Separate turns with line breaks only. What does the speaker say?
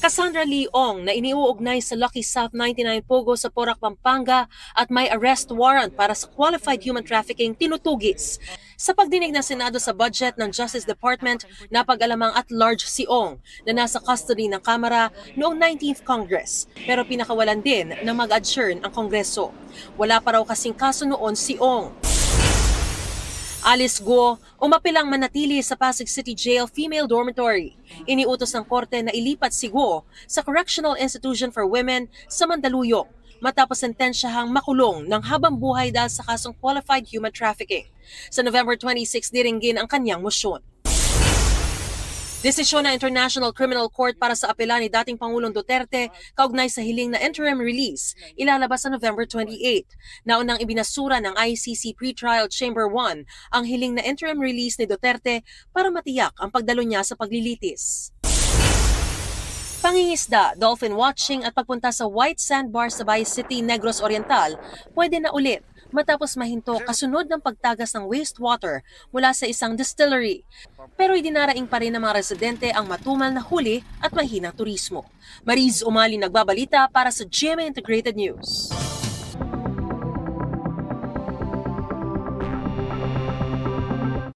Cassandra Leong na iniuugnay sa Lucky South 99 Pogo sa Porac, Pampanga at may arrest warrant para sa qualified human trafficking tinutugis. Sa pagdinig ng Senado sa budget ng Justice Department, napag-alamang at large si Ong na nasa custody ng Kamara noong 19th Congress pero pinakawalan din na mag-adjourn ang Kongreso. Wala pa raw kasing kaso noon si Ong. Alice Guo, umapilang manatili sa Pasig City Jail Female Dormitory. Iniutos ng korte na ilipat si Guo sa Correctional Institution for Women sa Mandaluyong matapos sentensyahang makulong ng habang buhay dahil sa kasong qualified human trafficking. Sa November 26, diringgin ang kanyang mosyon. Desisyon ng International Criminal Court para sa apela ni dating Pangulong Duterte kaugnay sa hiling na interim release ilalabas sa November 28. Naunang ibinasura ng ICC Pretrial Chamber 1 ang hiling na interim release ni Duterte para matiyak ang pagdalo niya sa paglilitis. Pangingisda, dolphin watching at pagpunta sa White Sandbar sa Bay City, Negros Oriental pwede na ulit matapos mahinto kasunod ng pagtagas ng wastewater mula sa isang distillery. Pero idinaraing pa rin ng mga residente ang matumal na huli at mahinang turismo. Mariz Umali nagbabalita para sa GMA Integrated News.